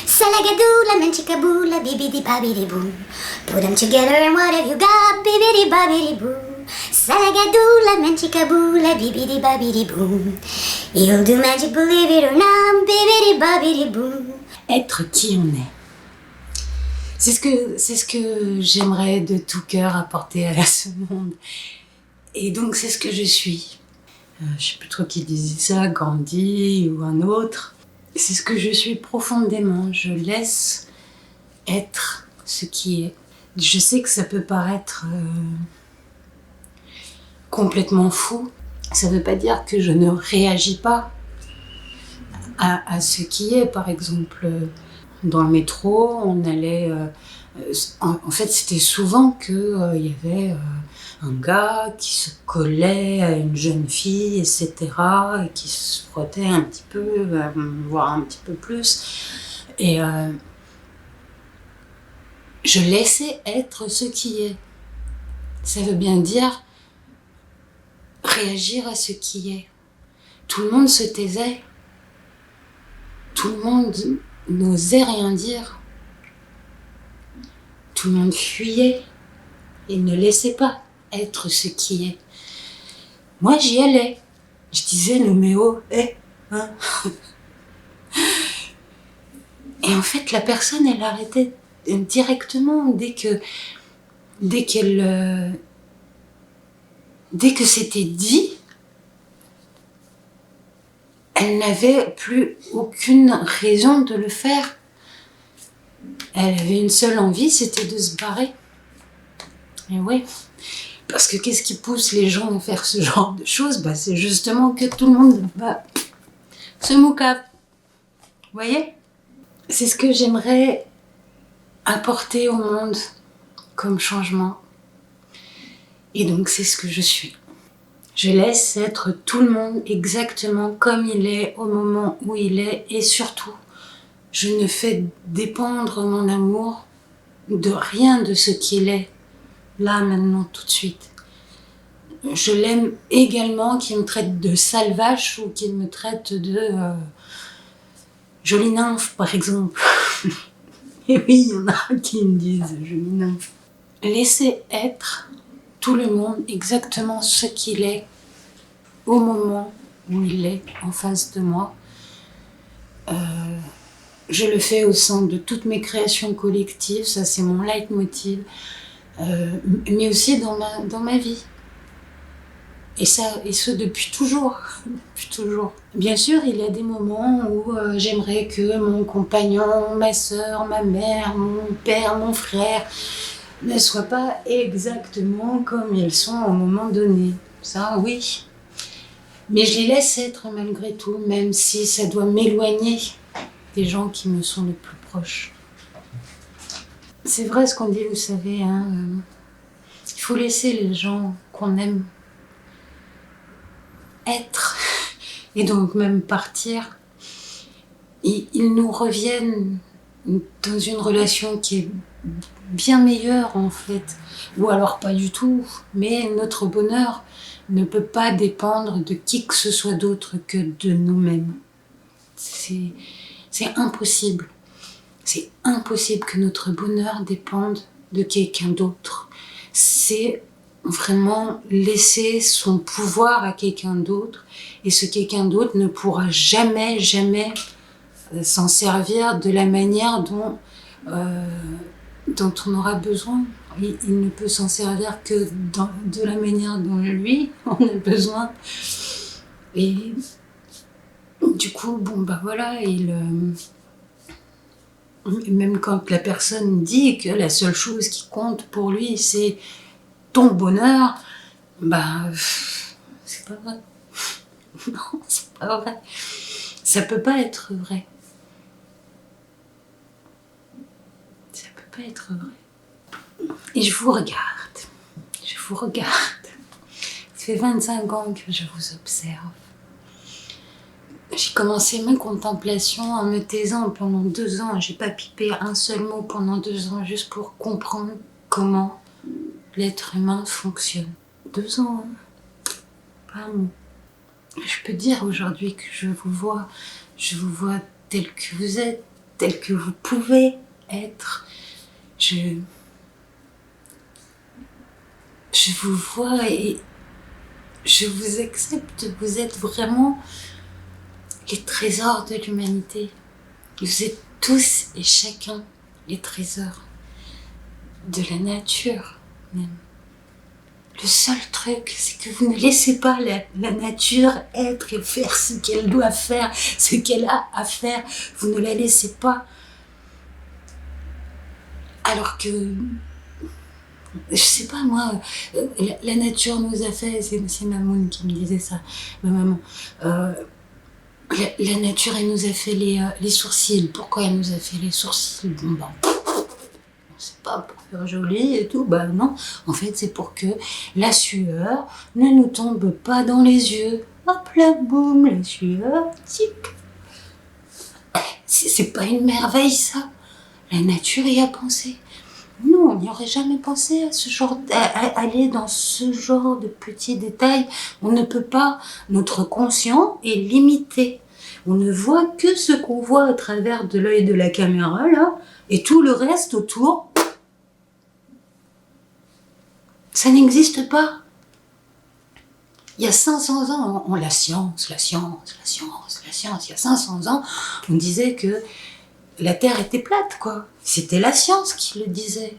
Salagadoo, lemon chickaboo, bibidi babidi boo. Put them together and what have you got? Bibidi babidi boo. Salagadoo, lemon chickaboo, bibidi babidi boo. You'll do magic, believe it or not, bibidi babidi boo. Être qui on est. C'est ce que j'aimerais de tout cœur apporter à ce monde. Et donc c'est ce que je suis. Je sais plus trop qui disait ça, Gandhi ou un autre. C'est ce que je suis profondément. Je laisse être ce qui est. Je sais que ça peut paraître complètement fou. Ça ne veut pas dire que je ne réagis pas à ce qui est. Par exemple, dans le métro, on allait... en fait, c'était souvent qu'il y avait un gars qui se collait à une jeune fille, etc., et qui se frottait un petit peu, voire un petit peu plus. Et je laissais être ce qui est. Ça veut bien dire réagir à ce qui est. Tout le monde se taisait. Tout le monde n'osait rien dire. Tout le monde fuyait et ne laissait pas être ce qui est. Moi, j'y allais. Je disais, Noméo, hein. Et en fait, la personne, elle arrêtait directement dès que c'était dit. Elle n'avait plus aucune raison de le faire. Elle avait une seule envie, c'était de se barrer. Et ouais, parce que qu'est-ce qui pousse les gens à faire ce genre de choses ? C'est justement que tout le monde se moucave. Vous voyez ? C'est ce que j'aimerais apporter au monde comme changement. Et donc c'est ce que je suis. Je laisse être tout le monde exactement comme il est au moment où il est, et surtout, je ne fais dépendre mon amour de rien de ce qu'il est, là, maintenant, tout de suite. Je l'aime également qu'il me traite de sale vache ou qu'il me traite de jolie nymphe, par exemple. Et oui, il y en a qui me disent jolie nymphe. Laissez être tout le monde exactement ce qu'il est au moment où il est en face de moi. Je le fais au sein de toutes mes créations collectives, ça c'est mon leitmotiv, mais aussi dans ma vie. Et ce depuis toujours, depuis toujours. Bien sûr, il y a des moments où j'aimerais que mon compagnon, ma sœur, ma mère, mon père, mon frère ne soient pas exactement comme ils sont au moment donné. Ça, oui. Mais je les laisse être malgré tout, même si ça doit m'éloigner des gens qui me sont les plus proches. C'est vrai ce qu'on dit, vous savez, hein, il faut laisser les gens qu'on aime être, et donc même partir. Ils nous reviennent dans une relation qui est bien meilleure en fait, ou alors pas du tout, mais notre bonheur ne peut pas dépendre de qui que ce soit d'autre que de nous-mêmes. C'est impossible. C'est impossible que notre bonheur dépende de quelqu'un d'autre. C'est vraiment laisser son pouvoir à quelqu'un d'autre, et ce quelqu'un d'autre ne pourra jamais s'en servir de la manière dont on aura besoin. Il ne peut s'en servir que de la manière dont lui en a besoin. Et du coup, voilà, même quand la personne dit que la seule chose qui compte pour lui, c'est ton bonheur, c'est pas vrai. Non, c'est pas vrai. Ça peut pas être vrai. Ça peut pas être vrai. Et je vous regarde. Ça fait 25 ans que je vous observe. J'ai commencé ma contemplation en me taisant pendant 2 ans. J'ai pas pipé un seul mot pendant 2 ans, juste pour comprendre comment l'être humain fonctionne. 2 ans, hein. Pas un mot. je peux dire aujourd'hui que je vous vois tel que vous êtes, tel que vous pouvez être. Je vous vois et je vous accepte. Vous êtes vraiment les trésors de l'humanité. Vous êtes tous et chacun les trésors de la nature même. Le seul truc, c'est que vous ne laissez pas la nature être et faire ce qu'elle doit faire, ce qu'elle a à faire. Vous ne la laissez pas. Alors que, je sais pas moi, la nature nous a fait, c'est Mamoun qui me disait ça, ma maman. La nature, elle nous a fait les sourcils. Pourquoi elle nous a fait les sourcils? Bon, ben, c'est pas pour faire joli et tout, bah non. En fait, c'est pour que la sueur ne nous tombe pas dans les yeux. Hop là, boum, la sueur, tic. C'est pas une merveille, ça? La nature y a pensé. Nous, on n'y aurait jamais pensé à ce genre, à aller dans ce genre de petits détails. On ne peut pas. Notre conscient est limité. On ne voit que ce qu'on voit à travers de l'œil de la caméra, là, et tout le reste autour, ça n'existe pas. Il y a 500 ans, la science. Il y a 500 ans, on disait que la Terre était plate, quoi. C'était la science qui le disait.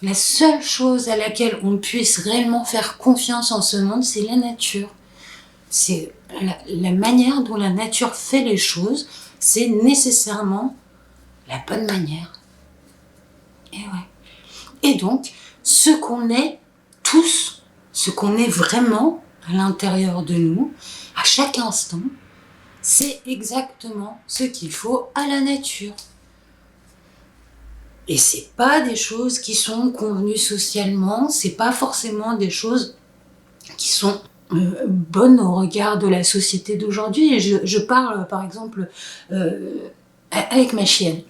La seule chose à laquelle on puisse réellement faire confiance en ce monde, c'est la nature. C'est la manière dont la nature fait les choses, c'est nécessairement la bonne manière. Et ouais. Et donc, ce qu'on est tous, ce qu'on est vraiment à l'intérieur de nous, à chaque instant, c'est exactement ce qu'il faut à la nature. Et c'est pas des choses qui sont convenues socialement, c'est pas forcément des choses qui sont bonnes au regard de la société d'aujourd'hui. Et je parle, par exemple, avec ma chienne.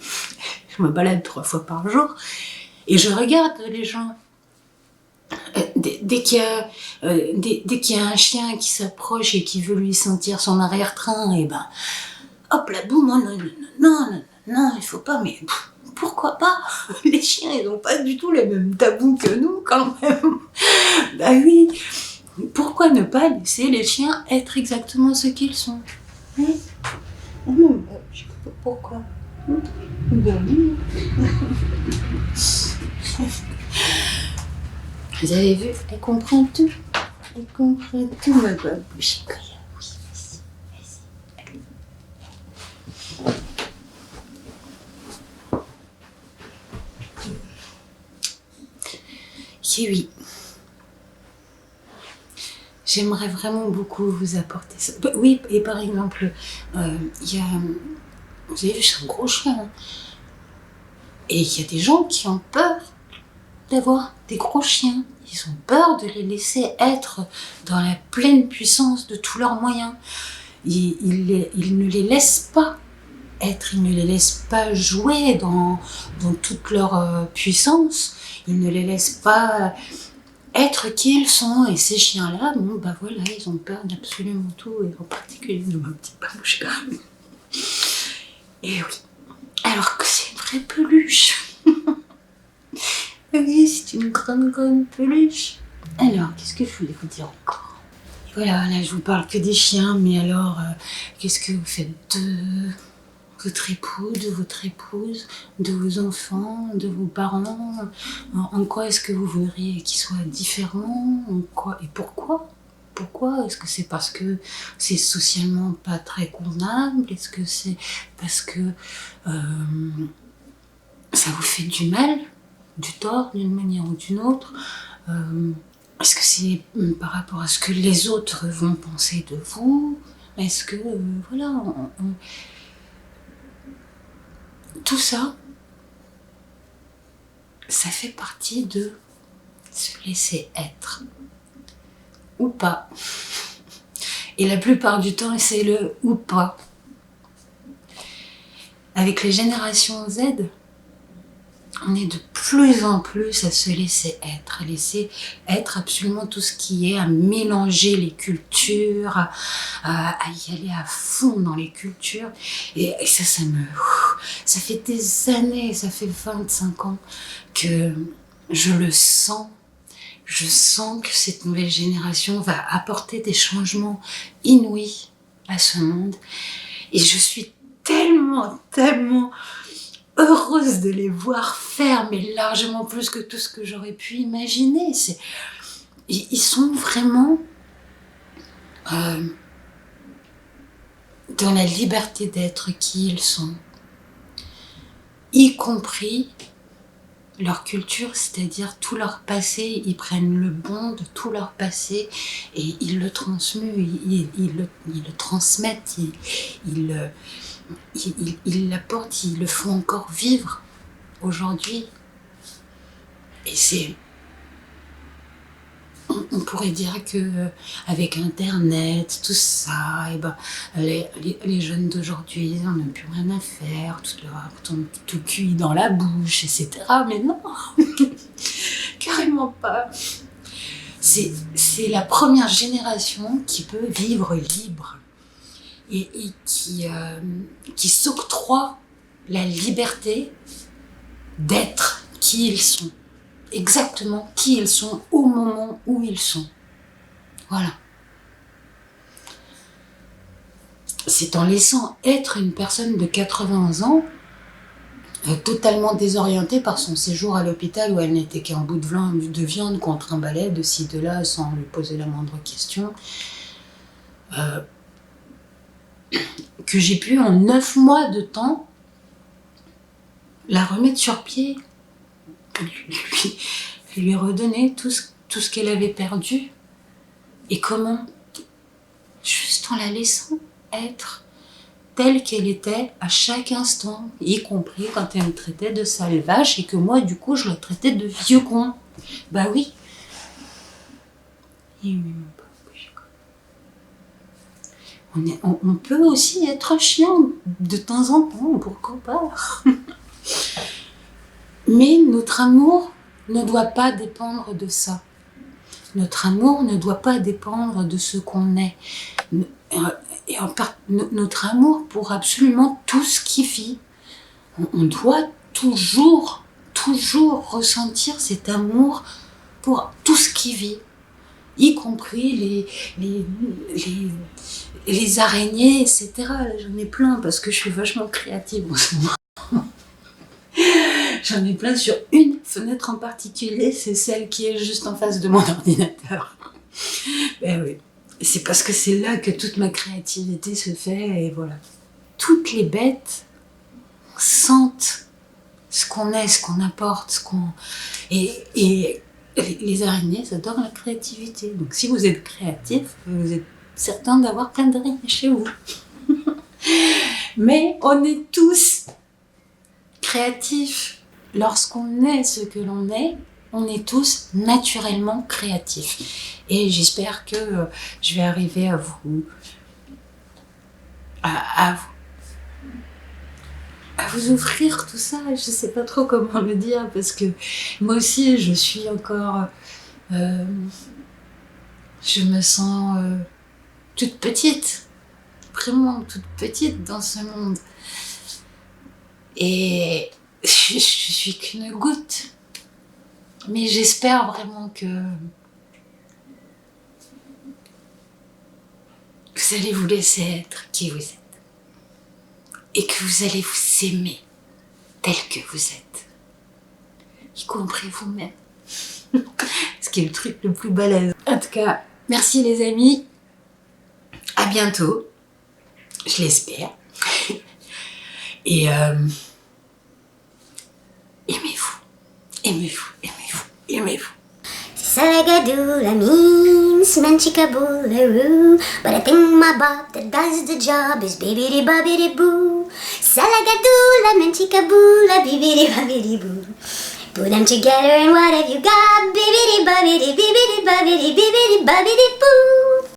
Je me balade 3 fois par jour et je regarde les gens. Dès qu'il y a un chien qui s'approche et qui veut lui sentir son arrière-train, et ben, hop là, boum, non, il faut pas, mais pourquoi pas? Les chiens, ils n'ont pas du tout les mêmes tabous que nous, quand même. Bah oui, pourquoi ne pas laisser les chiens être exactement ce qu'ils sont? Je sais pas pourquoi. Vous avez vu, elle comprend tout. Elle comprend tout, ma babouche. Oui, vas-y. Kiwi. J'aimerais vraiment beaucoup vous apporter ça. Oui, et par exemple, il y a... Vous avez vu, c'est un gros chien. Hein. Et il y a des gens qui ont peur d'avoir des gros chiens. Ils ont peur de les laisser être dans la pleine puissance de tous leurs moyens. Ils ne les laissent pas être, ils ne les laissent pas jouer dans toute leur puissance. Ils ne les laissent pas être qui ils sont. Et ces chiens-là, bon, bah voilà, ils ont peur d'absolument tout, et en particulier de ma petite babouche. Et oui, alors que c'est une vraie peluche. Oui, c'est une grande peluche. Alors, qu'est-ce que je voulais vous dire encore? Et voilà, là je vous parle que des chiens, mais alors, qu'est-ce que vous faites de votre époux, de votre épouse, de vos enfants, de vos parents? En quoi est-ce que vous voudriez qu'ils soient différents? En quoi et pourquoi? Pourquoi? Est-ce que c'est parce que c'est socialement pas très convenable? Est-ce que c'est parce que ça vous fait du mal, du tort d'une manière ou d'une autre? Est-ce que c'est par rapport à ce que les autres vont penser de vous? Est-ce que, voilà, tout ça, ça fait partie de se laisser être. Ou pas. Et la plupart du temps, c'est le ou pas. Avec les générations Z, on est de plus en plus à se laisser être absolument tout ce qui est, à mélanger les cultures, à y aller à fond dans les cultures. Et ça ça fait des années, ça fait 25 ans que je le sens. Je sens que cette nouvelle génération va apporter des changements inouïs à ce monde. Et je suis tellement heureuse de les voir faire, mais largement plus que tout ce que j'aurais pu imaginer. Ils sont vraiment dans la liberté d'être qui ils sont, y compris leur culture, c'est-à-dire tout leur passé. Ils prennent le bon de tout leur passé et ils le transmuent, ils le transmettent, ils l'apportent, ils le font encore vivre aujourd'hui. Et on pourrait dire que avec Internet, tout ça, et ben, les jeunes d'aujourd'hui, on n'a plus rien à faire, tout cuit dans la bouche, etc. Mais non, carrément pas. C'est la première génération qui peut vivre libre et qui s'octroie la liberté d'être qui ils sont. Exactement qui ils sont au moment où ils sont. Voilà. C'est en laissant être une personne de 80 ans, totalement désorientée par son séjour à l'hôpital où elle n'était qu'un bout de viande contre un balai, de ci, de là, sans lui poser la moindre question, que j'ai pu en 9 mois de temps la remettre sur pied, lui redonner tout ce qu'elle avait perdu. Et comment? Juste en la laissant être telle qu'elle était à chaque instant, y compris quand elle me traitait de sale vache et que moi du coup je la traitais de vieux con. Bah oui. On peut aussi être chiant de temps en temps, pourquoi pas. Mais notre amour ne doit pas dépendre de ça. Notre amour ne doit pas dépendre de ce qu'on est. Et notre amour pour absolument tout ce qui vit. On doit toujours ressentir cet amour pour tout ce qui vit, y compris les araignées, etc. Là, j'en ai plein parce que je suis vachement créative en ce moment. J'en ai plein sur une fenêtre en particulier, c'est celle qui est juste en face de mon ordinateur. Ben oui, c'est parce que c'est là que toute ma créativité se fait et voilà. Toutes les bêtes sentent ce qu'on est, ce qu'on apporte, et les araignées adorent la créativité. Donc si vous êtes créatif, vous êtes certain d'avoir plein d'araignées chez vous. Mais on est tous créatifs. Lorsqu'on est ce que l'on est, on est tous naturellement créatifs. Et j'espère que je vais arriver à vous offrir tout ça. Je sais pas trop comment le dire parce que moi aussi je suis encore... je me sens toute petite. Vraiment toute petite dans ce monde. Et je suis qu'une goutte. Mais j'espère vraiment que vous allez vous laisser être qui vous êtes. Et que vous allez vous aimer tel que vous êtes. Y compris vous-même. Ce qui est le truc le plus balèze. En tout cas, merci les amis. À bientôt. Je l'espère. Et aimez-vous. Salagadoola means manchikaboolaroo, but I think my bob that does the job is bibbidi bobbidi boo. Salagadoola manchikaboola bibbidi bobbidi boo. Put them together and what have you got? Bibbidi bobbidi bibbidi bobbidi bibbidi bobbidi boo.